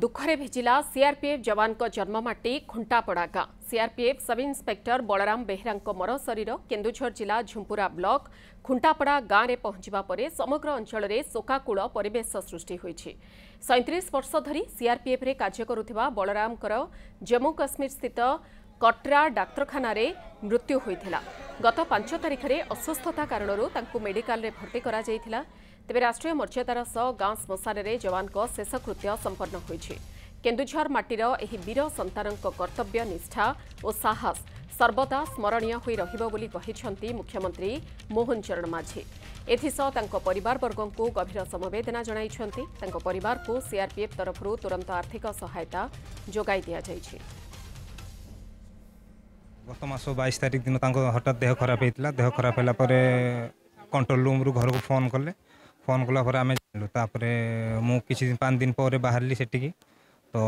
दुखरे भिजिला CRPF जवान को जन्ममाटी खुंटापड़ा गाँ। CRPF sub inspector Balram Behera मर शरीर केन्दुझर जिला झुंपुरा ब्लॉक खुंटापड़ा गाँव में पहुंचा पर समग्र अंचल में शोकाकूल परिवेश सृष्टि होइछि। 37 वर्ष धरी सीआरपीएफ रे कार्य करुथिबा बलराम जम्मू काश्मीर स्थित कटरा डाक्तरखाना मृत्यु होइथिला। गत 5 तारिख में अस्वस्थता कारणरू तांकु मेडिकल रे भर्ती करा जाइथिला। तेबे राष्ट्रीय मर्यादार सह गाँ श्मशान में जवान शेषकृत्य संपन्न होइछि। केन्दुझर माटीर एही वीर संतानक कर्तव्य निष्ठा और साहस सर्वदा स्मरणीय होई रहिबो बोली कहिछंती मुख्यमंत्री मोहन चरण माझी। एथिसह तांको परिवारवर्गों को गभीर समवेदना जणाइछंती। तांको परिवार को सीआरपीएफ तरफरू तुरंत आर्थिक सहायता जोगाई दिया जाइछि। गत मास 22 तारिख दिन हठात देह खराब होता। देह खराब होला कंट्रोल रूम रू घर को फोन कले। फोन कला आम जानलु मु किसी 5 दिन पर बाहरली से तो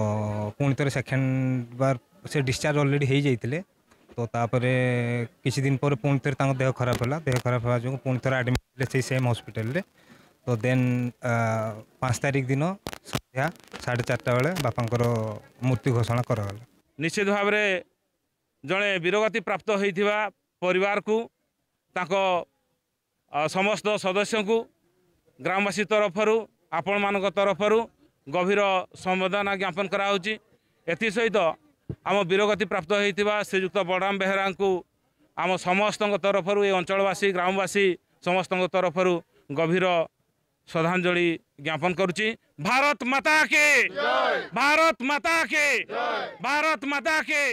पुणी थे सेकेंड बार से डिस्चार्ज ऑलरेडी हो जाते। तो तापर किसी दिन पर पुणी थे देह खराब होला। देह खराब होगा जो पुणी थे एडमिट से सेम हॉस्पिटल रे। तो देन 5 तारिख दिन संध्या 4:30 बेले बापांकर मृत्यु घोषणा करागला। निश्चित भाव में जड़े वीरगति प्राप्त होइथिबा परिवार को समस्त सदस्य को ग्रामवासी तरफरु आपण मानक तरफरु गभीर संवेदना ज्ञापन कराउची। एथि सहित आम वीरगति प्राप्त होइथिबा श्रीयुक्त बलराम बेहेरा को आम समस्त तरफरु ए अंचलवासी ग्रामवासी समस्त तरफरु गभीर श्रद्धांजलि ज्ञापन करुची। भारत माता के, भारत माता के, भारत माता के।